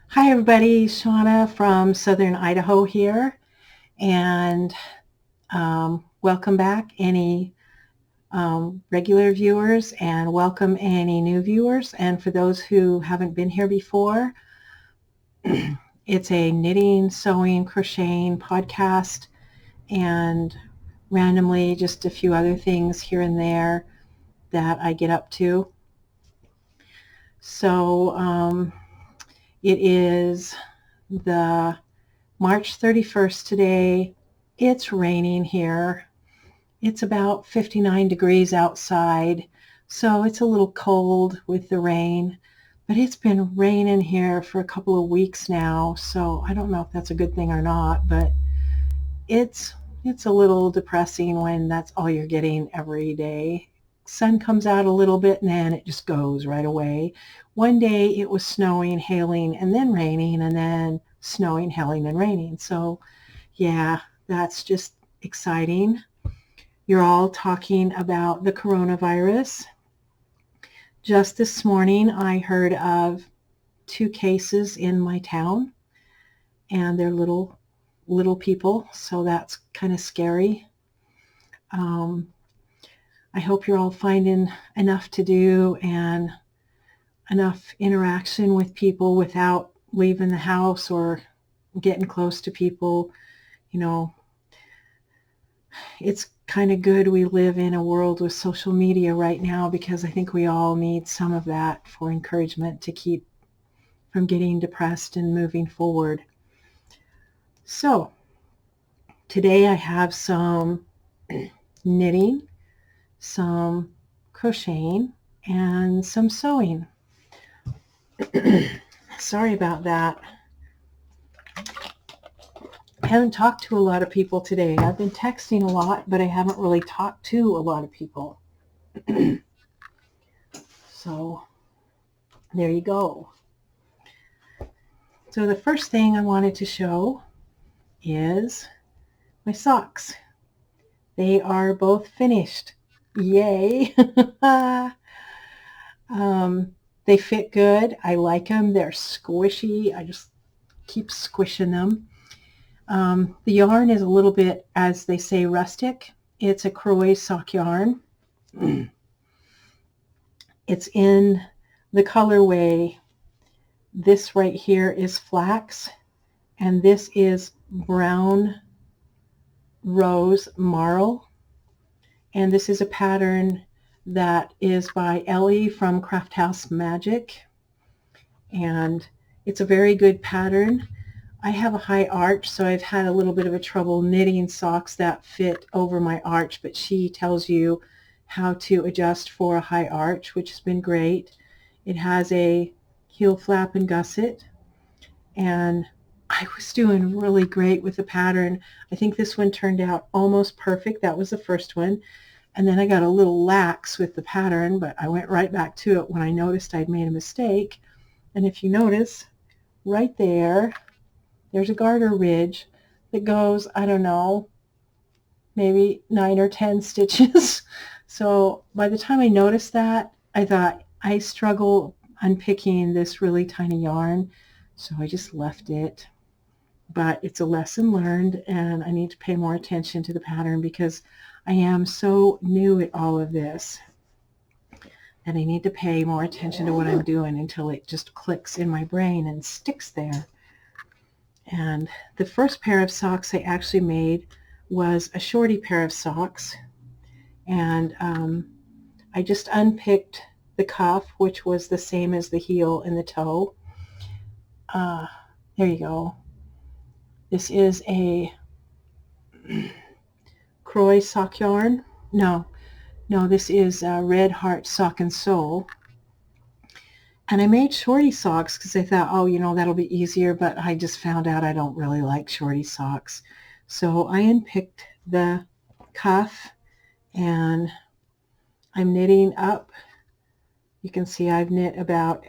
Hi everybody, Shauna from Southern Idaho here, and welcome back any regular viewers, and welcome any new viewers. And for those who haven't been here before, it's a knitting, sewing, crocheting podcast, and randomly just a few other things here and there that I get up to. So it is the March 31st today. It's raining here. It's about 59 degrees outside, so it's a little cold with the rain, but it's been raining here for a couple of weeks now, so I don't know if that's a good thing or not, but it's a little depressing when that's all you're getting every day. Sun comes out a little bit and then it just goes right away. One day it was snowing, hailing, and then raining, and then snowing, hailing, and raining. So yeah, that's just exciting. You're all talking about the coronavirus. Just this morning I heard of 2 cases in my town, and they're little people, so that's kind of scary. I hope you're all finding enough to do and enough interaction with people without leaving the house or getting close to people. You know, it's kind of good we live in a world with social media right now, because I think we all need some of that for encouragement to keep from getting depressed and moving forward. So today I have some knitting, some crocheting, and some sewing. Sorry about that. I haven't talked to a lot of people today. I've been texting a lot, but I haven't really talked to a lot of people. So there you go. So the first thing I wanted to show is my socks. They are both finished. Yay! They fit good. I like them. They're squishy. I just keep squishing them. The yarn is a little bit, as they say, rustic. It's a Croy sock yarn. It's in the colorway. This right here is flax, and this is brown rose marl. And this is a pattern that is by Ellie from Craft House Magic. And it's a very good pattern. I have a high arch, so I've had a little bit of a trouble knitting socks that fit over my arch, but she tells you how to adjust for a high arch, which has been great. It has a heel flap and gusset, and I was doing really great with the pattern. I think this one turned out almost perfect. That was the first one. And then I got a little lax with the pattern, but I went right back to it when I noticed I'd made a mistake. And if you notice, right there, there's a garter ridge that goes, I don't know, maybe 9 or 10 stitches. So by the time I noticed that, I thought, I struggle unpicking this really tiny yarn, so I just left it. But it's a lesson learned, and I need to pay more attention to the pattern because I am so new at all of this, and I need to pay more attention to what I'm doing until it just clicks in my brain and sticks there. And the first pair of socks I actually made was a shorty pair of socks, and I just unpicked the cuff, which was the same as the heel and the toe. There you go. This is a Croy sock yarn. No, this is Red Heart Sock and Sole. And I made shorty socks because I thought, oh, that'll be easier, but I just found out I don't really like shorty socks. So I unpicked the cuff, and I'm knitting up. You can see I've knit about,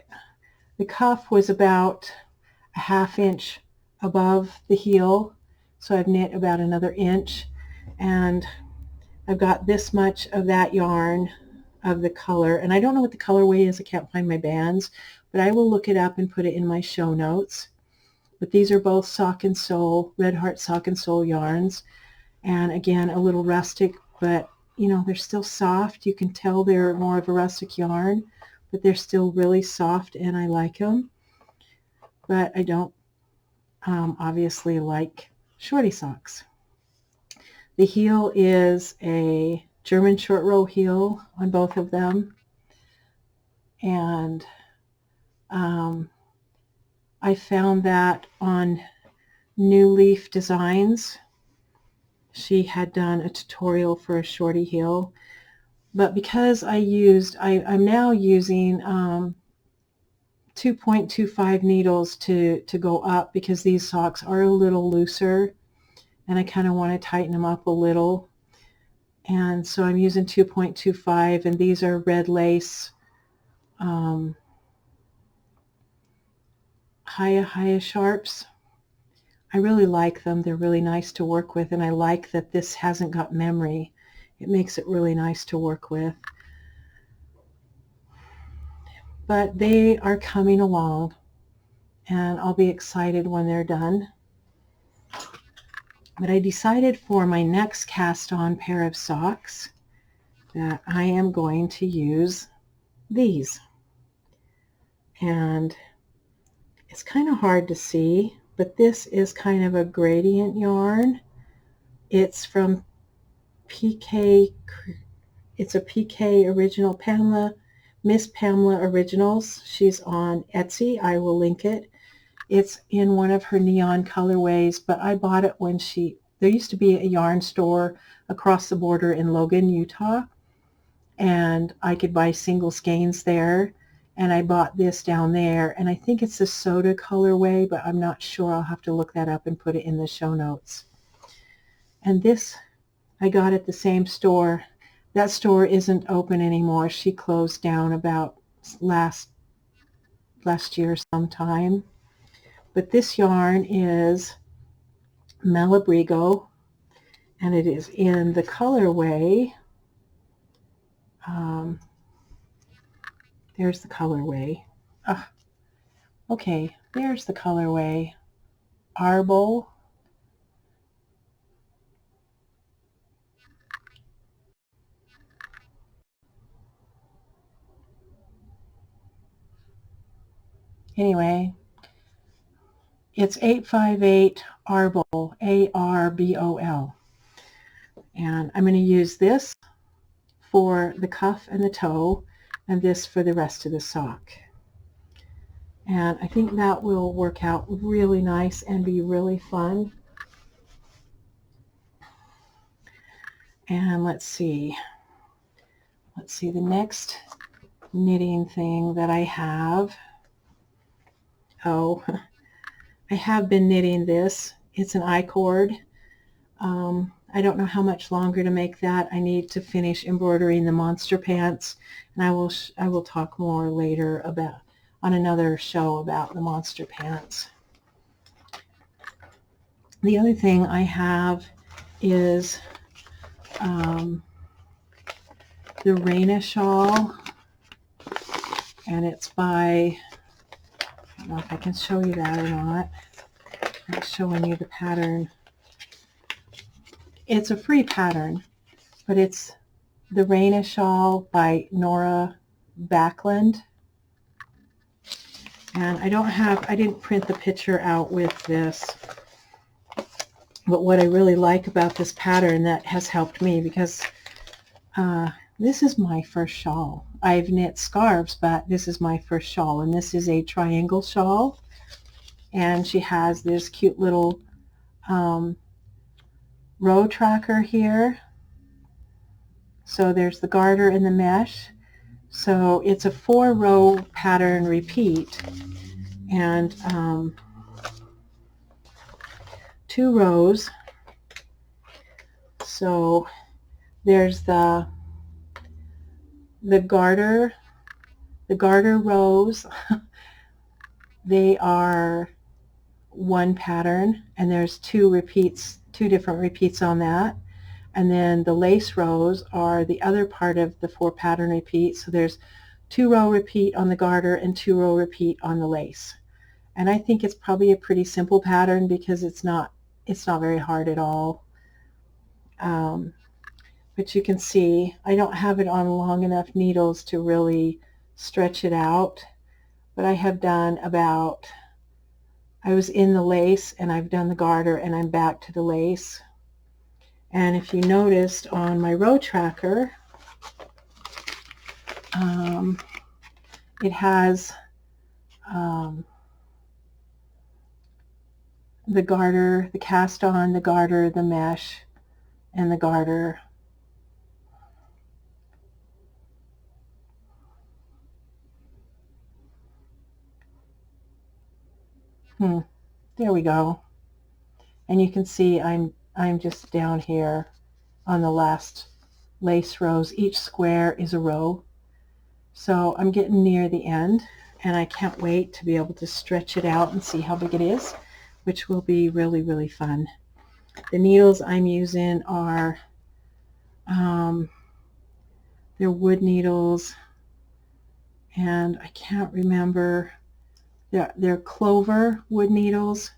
the cuff was about a ½ inch above the heel, so I've knit about another inch, and I've got this much of that yarn of the color, and I don't know what the colorway is. I can't find my bands, but I will look it up and put it in my show notes. But these are both Sock and Soul, Red Heart Sock and Soul yarns. And again, a little rustic, but you know, they're still soft. You can tell they're more of a rustic yarn, but they're still really soft and I like them. But I don't obviously like shorty socks. The heel is a German short row heel on both of them. And I found that on New Leaf Designs. She had done a tutorial for a shorty heel. But because I'm now using 2.25 needles to go up because these socks are a little looser and I kind of want to tighten them up a little. And so I'm using 2.25, and these are red lace Haya Sharps. I really like them. They're really nice to work with, and I like that this hasn't got memory. It makes it really nice to work with. But they are coming along, and I'll be excited when they're done. But I decided for my next cast-on pair of socks that I am going to use these. And it's kind of hard to see, but this is kind of a gradient yarn. It's from PK, it's a PK original, Pamela, Miss Pamela Originals. She's on Etsy. I will link it. It's in one of her neon colorways, but I bought it when there used to be a yarn store across the border in Logan, Utah, and I could buy single skeins there, and I bought this down there, and I think it's a soda colorway, but I'm not sure. I'll have to look that up and put it in the show notes. And this I got at the same store. That store isn't open anymore. She closed down about last year sometime. But this yarn is Malabrigo, and it is in the colorway. There's the colorway. Okay, there's the colorway. Arbol. Anyway, it's 858 Arbol, A-R-B-O-L. And I'm going to use this for the cuff and the toe, and this for the rest of the sock. And I think that will work out really nice and be really fun. And let's see the next knitting thing that I have. Oh, I have been knitting this. It's an I-cord. I don't know how much longer to make that. I need to finish embroidering the monster pants, and I will talk more later on another show about the monster pants. The other thing I have is the Raina shawl, and it's by, I don't know if I can show you that or not. I'm not showing you the pattern. It's a free pattern, but it's the Raina shawl by Nora Backlund. And I didn't print the picture out with this, but what I really like about this pattern that has helped me, because this is my first shawl. I've knit scarves, but this is my first shawl, and this is a triangle shawl, and she has this cute little row tracker here. So there's the garter and the mesh. So it's a 4-row pattern repeat, and 2 rows. So there's the garter rows. They are 1 pattern, and there's 2 different repeats on that. And then the lace rows are the other part of the 4 pattern repeat. So there's 2 row repeat on the garter and 2 row repeat on the lace. And I think it's probably a pretty simple pattern because it's not very hard at all. But you can see I don't have it on long enough needles to really stretch it out, but I have done about, I was in the lace and I've done the garter and I'm back to the lace. And if you noticed on my row tracker, it has the garter, the cast on, the garter, the mesh, and the garter. There we go. And you can see I'm just down here on the last lace rows. Each square is a row. So I'm getting near the end, and I can't wait to be able to stretch it out and see how big it is, which will be really, really fun. The needles I'm using are they're wood needles, and I can't remember. They're clover wood needles.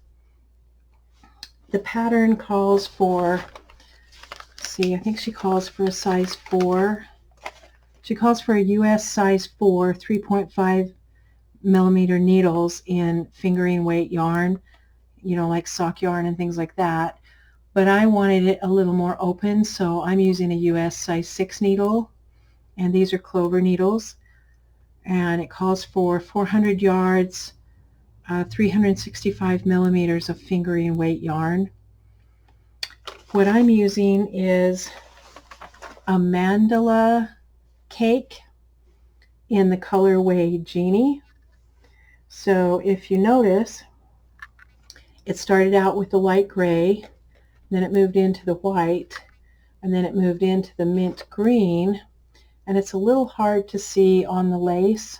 The pattern calls for, see, I think she calls for a size 4. She calls for a US size 4, 3.5 millimeter needles in fingering weight yarn, you know, like sock yarn and things like that. But I wanted it a little more open, so I'm using a US size 6 needle, and these are clover needles, and it calls for 400 yards, 365 millimeters of fingering weight yarn. What I'm using is a mandala cake in the colorway Genie. So if you notice, it started out with the light gray, then it moved into the white, and then it moved into the mint green, and it's a little hard to see on the lace,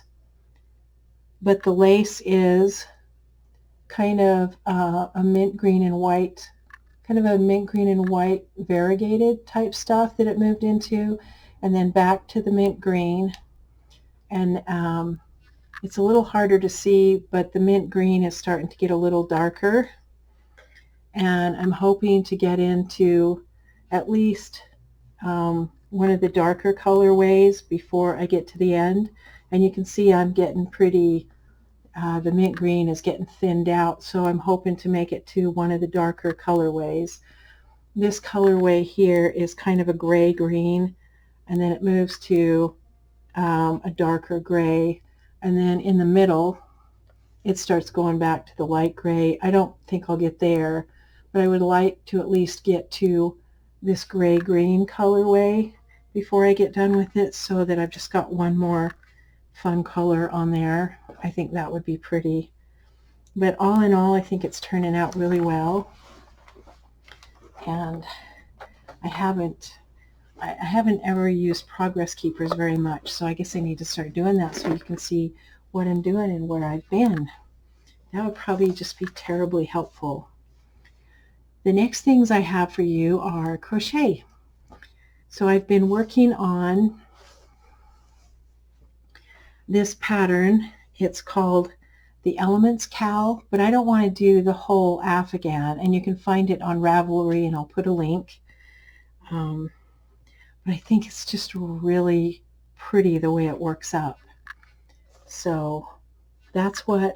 but the lace is kind of a mint green and white, kind of a mint green and white variegated type stuff that it moved into, and then back to the mint green. And it's a little harder to see, but the mint green is starting to get a little darker, and I'm hoping to get into at least one of the darker colorways before I get to the end. And you can see I'm getting pretty, the mint green is getting thinned out, so I'm hoping to make it to one of the darker colorways. This colorway here is kind of a gray green, and then it moves to a darker gray, and then in the middle it starts going back to the light gray. I don't think I'll get there, but I would like to at least get to this gray-green colorway before I get done with it, so that I've just got one more fun color on there. I think that would be pretty. But all in all, I think it's turning out really well. And I haven't ever used progress keepers very much, so I guess I need to start doing that so you can see what I'm doing and where I've been. That would probably just be terribly helpful. The next things I have for you are crochet. So I've been working on this pattern. It's called the Elements Cowl, but I don't want to do the whole afghan, and you can find it on Ravelry, and I'll put a link. But I think it's just really pretty the way it works up. So that's what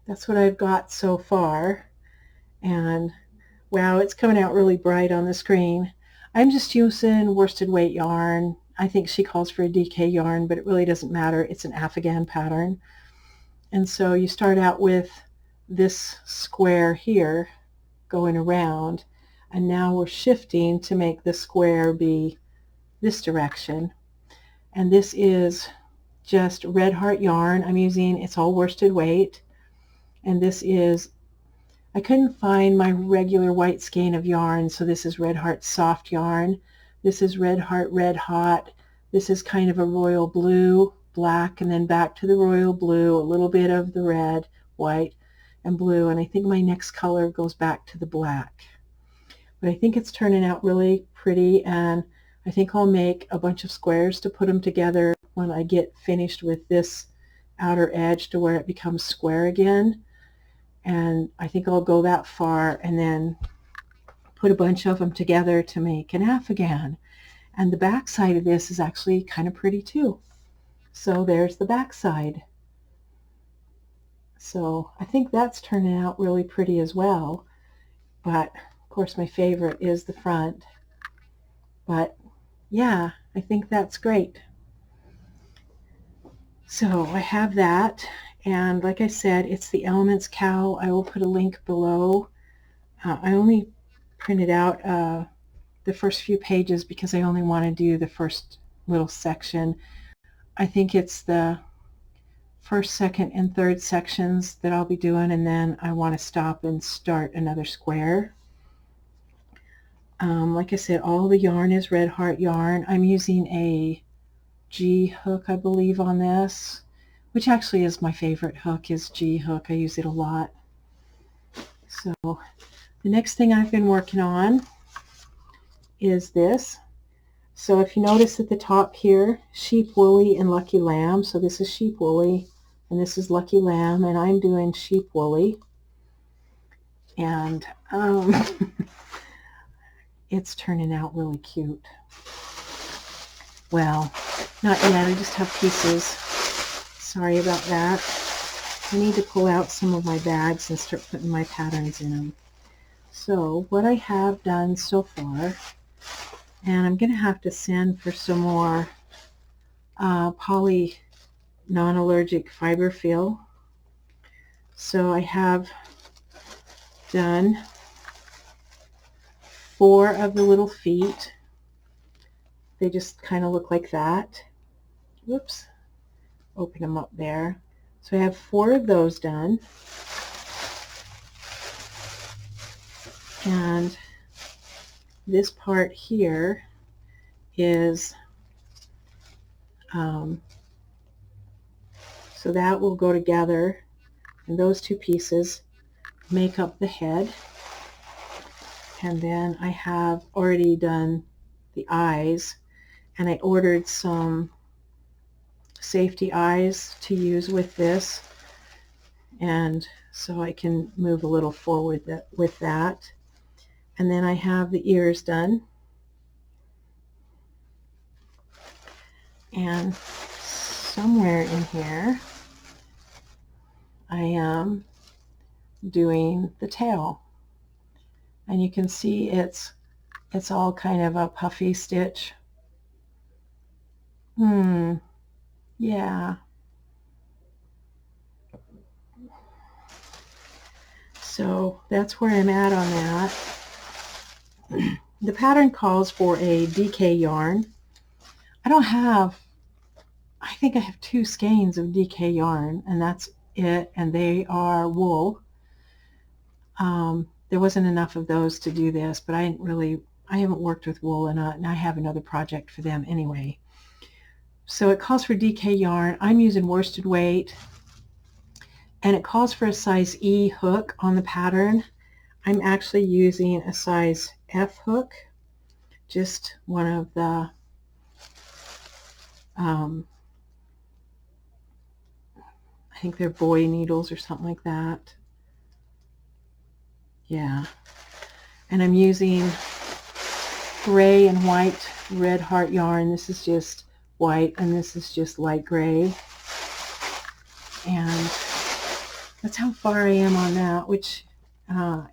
I've got so far. And wow, it's coming out really bright on the screen. I'm just using worsted weight yarn. I think she calls for a DK yarn, but it really doesn't matter. It's an afghan pattern. And so you start out with this square here going around, and now we're shifting to make the square be this direction. And this is just red heart yarn I'm using. It's all worsted weight, and this is, I couldn't find my regular white skein of yarn, so this is Red Heart soft yarn. This is Red Heart Red Hot. This is kind of a royal blue, black, and then back to the royal blue, a little bit of the red, white, and blue, and I think my next color goes back to the black. but I think it's turning out really pretty, and I think I'll make a bunch of squares to put them together when I get finished with this outer edge to where it becomes square again. And I think I'll go that far and then put a bunch of them together to make an afghan. And the back side of this is actually kind of pretty too. So there's the back side. So I think that's turning out really pretty as well. But of course my favorite is the front. But yeah, I think that's great. So I have that, and like I said, it's the Elements cowl. I will put a link below. I only printed out the first few pages because I only want to do the first little section. I think it's the first, second, and third sections that I'll be doing, and then I want to stop and start another square. Like I said, all the yarn is Red Heart yarn. I'm using a G hook, I believe, on this, which actually is my favorite hook, is G hook. I use it a lot. So the next thing I've been working on is this. So if you notice at the top here, Sheep Woolly and Lucky Lamb. So this is Sheep Woolly and this is Lucky Lamb, and I'm doing Sheep Woolly. And it's turning out really cute. Well, not yet. I just have pieces. Sorry about that. I need to pull out some of my bags and start putting my patterns in them. So what I have done so far, and I'm going to have to send for some more poly non-allergic fiber fill. So I have done 4 of the little feet. They just kind of look like that. Whoops. Open them up there. So I have 4 of those done. And this part here is, so that will go together, and those 2 pieces make up the head. And then I have already done the eyes, and I ordered some safety eyes to use with this, and so I can move a little forward with that. And then I have the ears done, and somewhere in here I am doing the tail, and you can see it's all kind of a puffy stitch. Yeah. So that's where I'm at on that. The pattern calls for a DK yarn. I think I have 2 skeins of DK yarn, and that's it, and they are wool. There wasn't enough of those to do this, but I haven't worked with wool, and I have another project for them anyway. So it calls for DK yarn. I'm using worsted weight, and it calls for a size E hook on the pattern. I'm actually using a size F hook, just one of the I think they're boy needles or something like that. Yeah. And I'm using gray and white Red Heart yarn. This is just white, and this is just light gray. And that's how far I am on that, which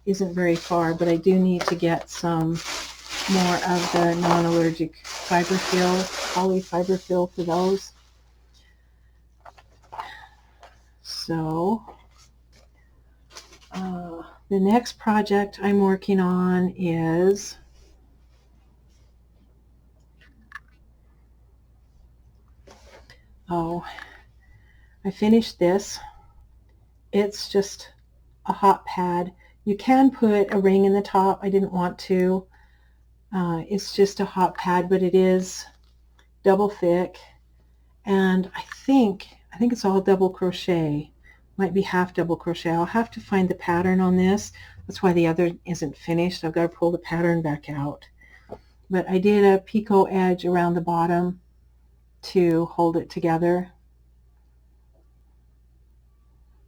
isn't very far, but I do need to get some more of the non-allergic fiber fill, poly fiber fill for those. So the next project I'm working on is I finished this. It's just a hot pad. You can put a ring in the top. I didn't want to. It's just a hot pad, but it is double thick, and I think it's all double crochet, might be half double crochet. I'll have to find the pattern on this. That's why the other isn't finished. I've got to pull the pattern back out. But I did a picot edge around the bottom to hold it together.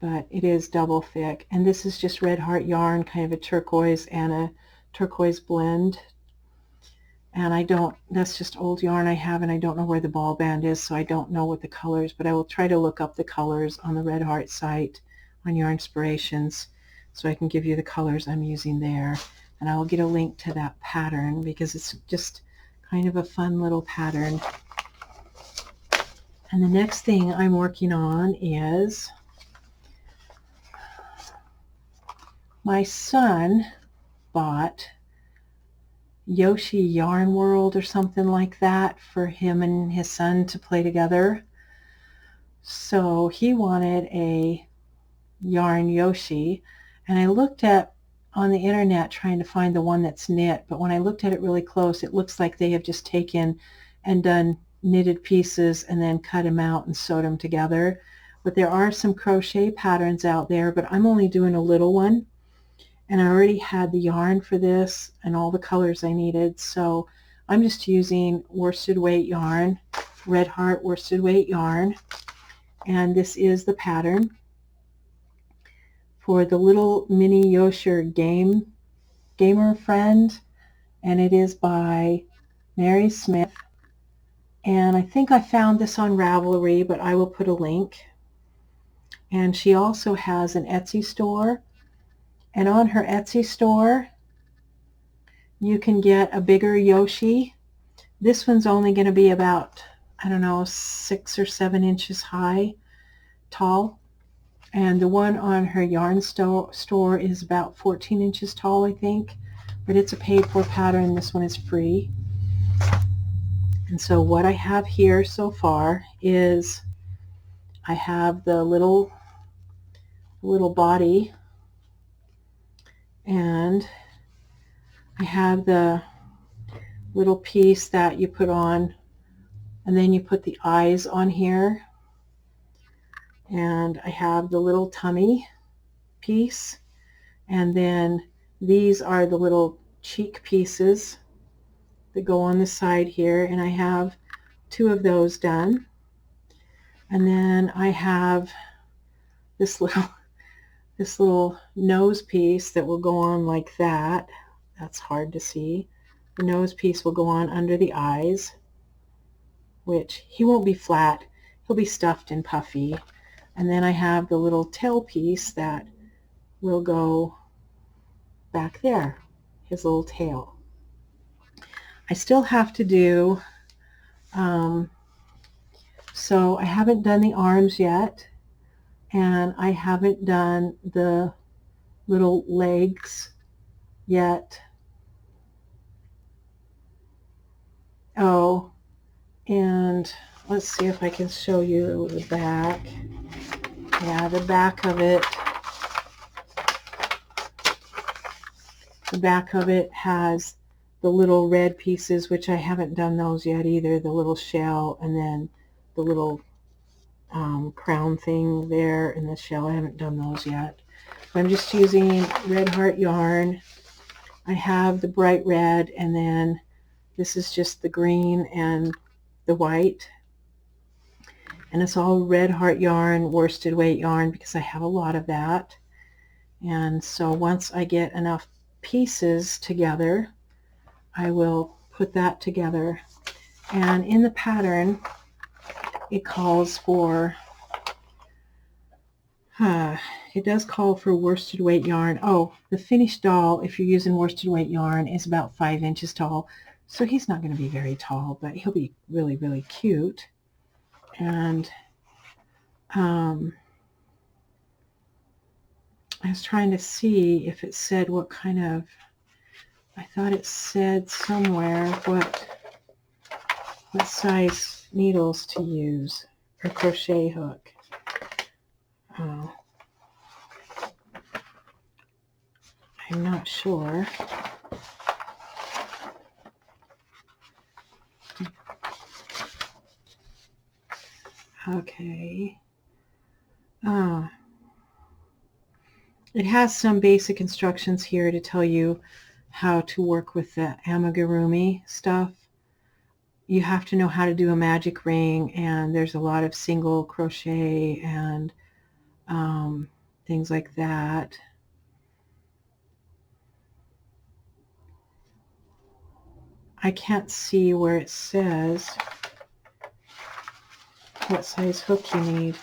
But it is double thick. And this is just Red Heart yarn, kind of a turquoise and a turquoise blend. And I don't, that's just old yarn I have, and I don't know where the ball band is, so I don't know what the colors, but I will try to look up the colors on the Red Heart site on Yarn Inspirations so I can give you the colors I'm using there. And I will get a link to that pattern because it's just kind of a fun little pattern. And the next thing I'm working on is my son bought Yoshi Yarn World or something like that for him and his son to play together. So he wanted a yarn Yoshi, and I looked at on the internet trying to find the one that's knit, but when I looked at it really close, it looks like they have just taken and done knitted pieces and then cut them out and sewed them together. But there are some crochet patterns out there, but I'm only doing a little one. And I already had the yarn for this and all the colors I needed, so I'm just using worsted weight yarn, Red Heart worsted weight yarn, and this is the pattern for the little mini Yosher gamer friend, and it is by Mary Smith. And I think I found this on Ravelry, but I will put a link. And she also has an Etsy store. And on her Etsy store, you can get a bigger Yoshi. This one's only going to be about, I don't know, 6 or 7 inches tall. And the one on her yarn store is about 14 inches tall, I think. But it's a paid-for pattern. This one is free. And so what I have here so far is I have the little body, and I have the little piece that you put on, and then you put the eyes on here, and I have the little tummy piece, and then these are the little cheek pieces that go on the side here, and I have 2 of those done. And then I have this little nose piece that will go on like that. That's hard to see. The nose piece will go on under the eyes, which he won't be flat. He'll be stuffed and puffy. And then I have the little tail piece that will go back there, his little tail. I still have to do, so I haven't done the arms yet, and I haven't done the little legs yet. Oh, and let's see if I can show you the back. Yeah, the back of it. The back of it has the little red pieces, which I haven't done those yet either. The little shell, and then the little crown thing there in the shell. I haven't done those yet. I'm just using Red Heart yarn. I have the bright red, and then this is just the green and the white. And it's all Red Heart yarn, worsted weight yarn, because I have a lot of that. And so once I get enough pieces together, I will put that together. And in the pattern, it calls for, it does call for worsted weight yarn. Oh, the finished doll, if you're using worsted weight yarn, is about 5 inches tall. So he's not going to be very tall, but he'll be really, really cute. And I was trying to see if it said what kind of, I thought it said somewhere what size needles to use, or crochet hook. Oh, I'm not sure. Okay. it has some basic instructions here to tell you how to work with the amigurumi stuff. You have to know how to do a magic ring, and there's a lot of single crochet and things like that. I can't see where it says what size hook you need.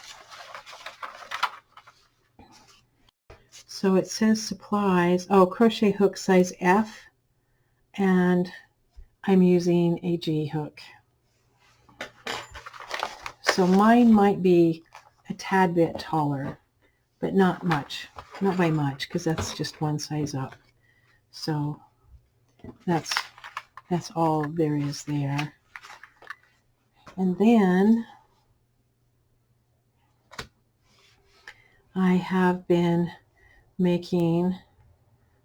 So it says supplies, oh, crochet hook size F, and I'm using a G hook. So mine might be a tad bit taller, but not much, not by much, because that's just one size up. So that's all there is there. And then I have been making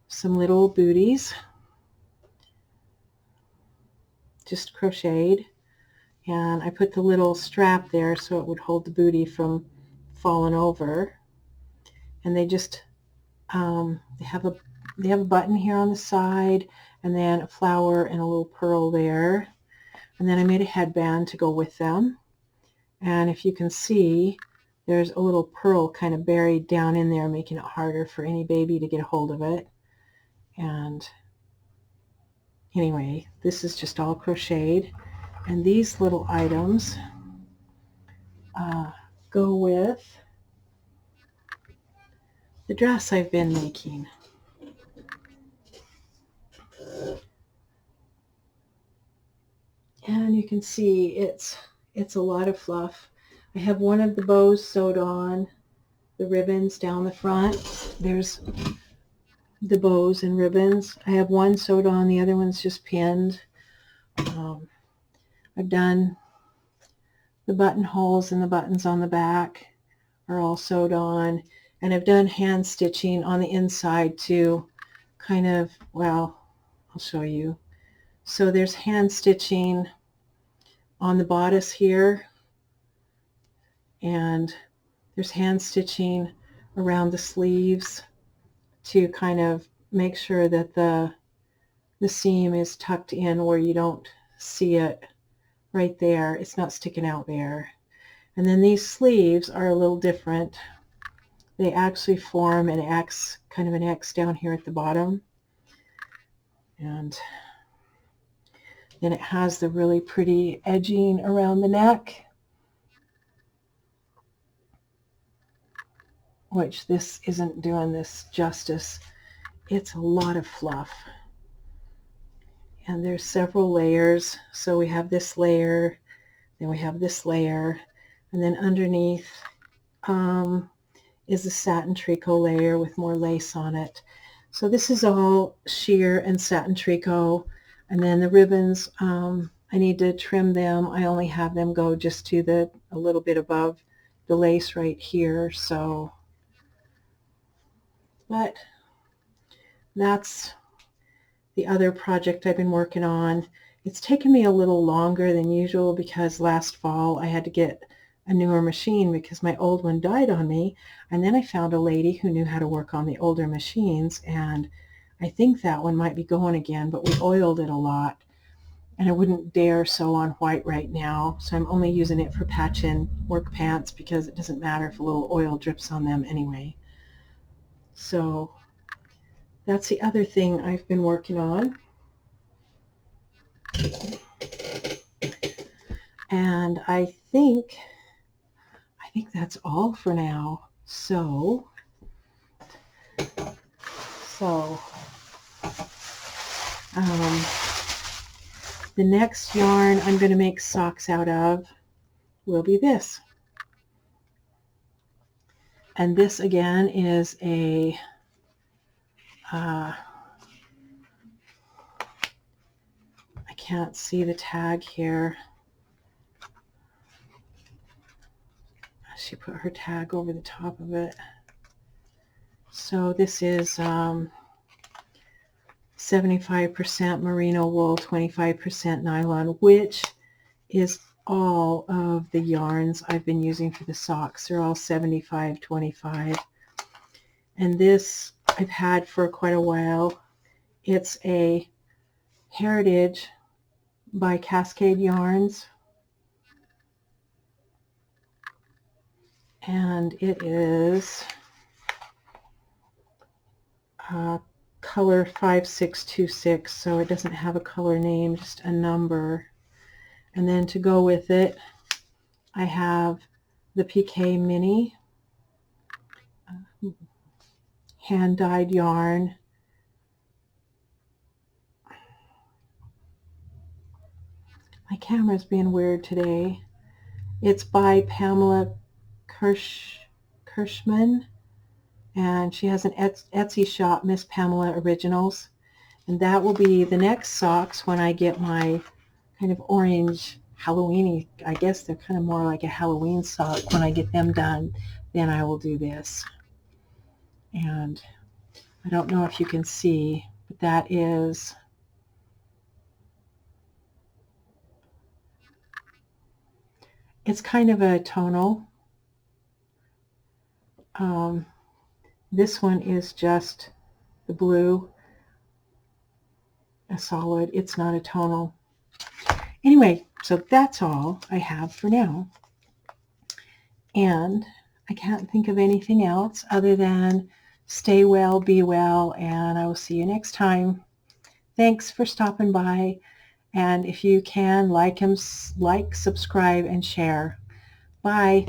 some little booties, just crocheted, and I put the little strap there so it would hold the booty from falling over. And they just they have a button here on the side, and then a flower and a little pearl there, and then I made a headband to go with them. And if you can see, there's a little pearl kind of buried down in there, making it harder for any baby to get a hold of it. And anyway, this is just all crocheted, and these little items go with the dress I've been making. And you can see it's a lot of fluff. I have one of the bows sewed on, the ribbons down the front. There's the bows and ribbons. I have one sewed on, the other one's just pinned. I've done the buttonholes, and the buttons on the back are all sewed on. And I've done hand stitching on the inside to kind of, well, I'll show you. So there's hand stitching on the bodice here, and there's hand stitching around the sleeves to kind of make sure that the seam is tucked in where you don't see it right there. It's not sticking out there. And then these sleeves are a little different. They actually form an X, kind of an X down here at the bottom. And then it has the really pretty edging around the neck, which this isn't doing this justice. It's a lot of fluff. And there's several layers. So we have this layer, then we have this layer, and then underneath is the satin tricot layer with more lace on it. So this is all sheer and satin tricot. And then the ribbons, I need to trim them. I only have them go just to a little bit above the lace right here. So, but that's the other project I've been working on. It's taken me a little longer than usual because last fall I had to get a newer machine because my old one died on me. And then I found a lady who knew how to work on the older machines, and I think that one might be going again, but we oiled it a lot, and I wouldn't dare sew on white right now, so I'm only using it for patching work pants because it doesn't matter if a little oil drips on them anyway. So that's the other thing I've been working on. And I think that's all for now. So the next yarn I'm going to make socks out of will be this. And this again is a I can't see the tag here. She put her tag over the top of it. So this is 75% merino wool, 25% nylon, which is all of the yarns I've been using for the socks. They're all 75-25. And this I've had for quite a while. It's a Heritage by Cascade Yarns. And it is color 5626, so it doesn't have a color name, just a number. And then to go with it, I have the PK Mini hand-dyed yarn. My camera's being weird today. It's by Pamela Kirschman, and she has an Etsy shop, Miss Pamela Originals. And that will be the next socks when I get my kind of orange Halloweeny. I guess they're kind of more like a Halloween sock. When I get them done, then I will do this. And I don't know if you can see, but that is it's kind of a tonal. This one is just the blue, a solid. It's not a tonal. Anyway, so that's all I have for now. And I can't think of anything else other than stay well, be well, and I will see you next time. Thanks for stopping by. And if you can, like, subscribe, and share. Bye.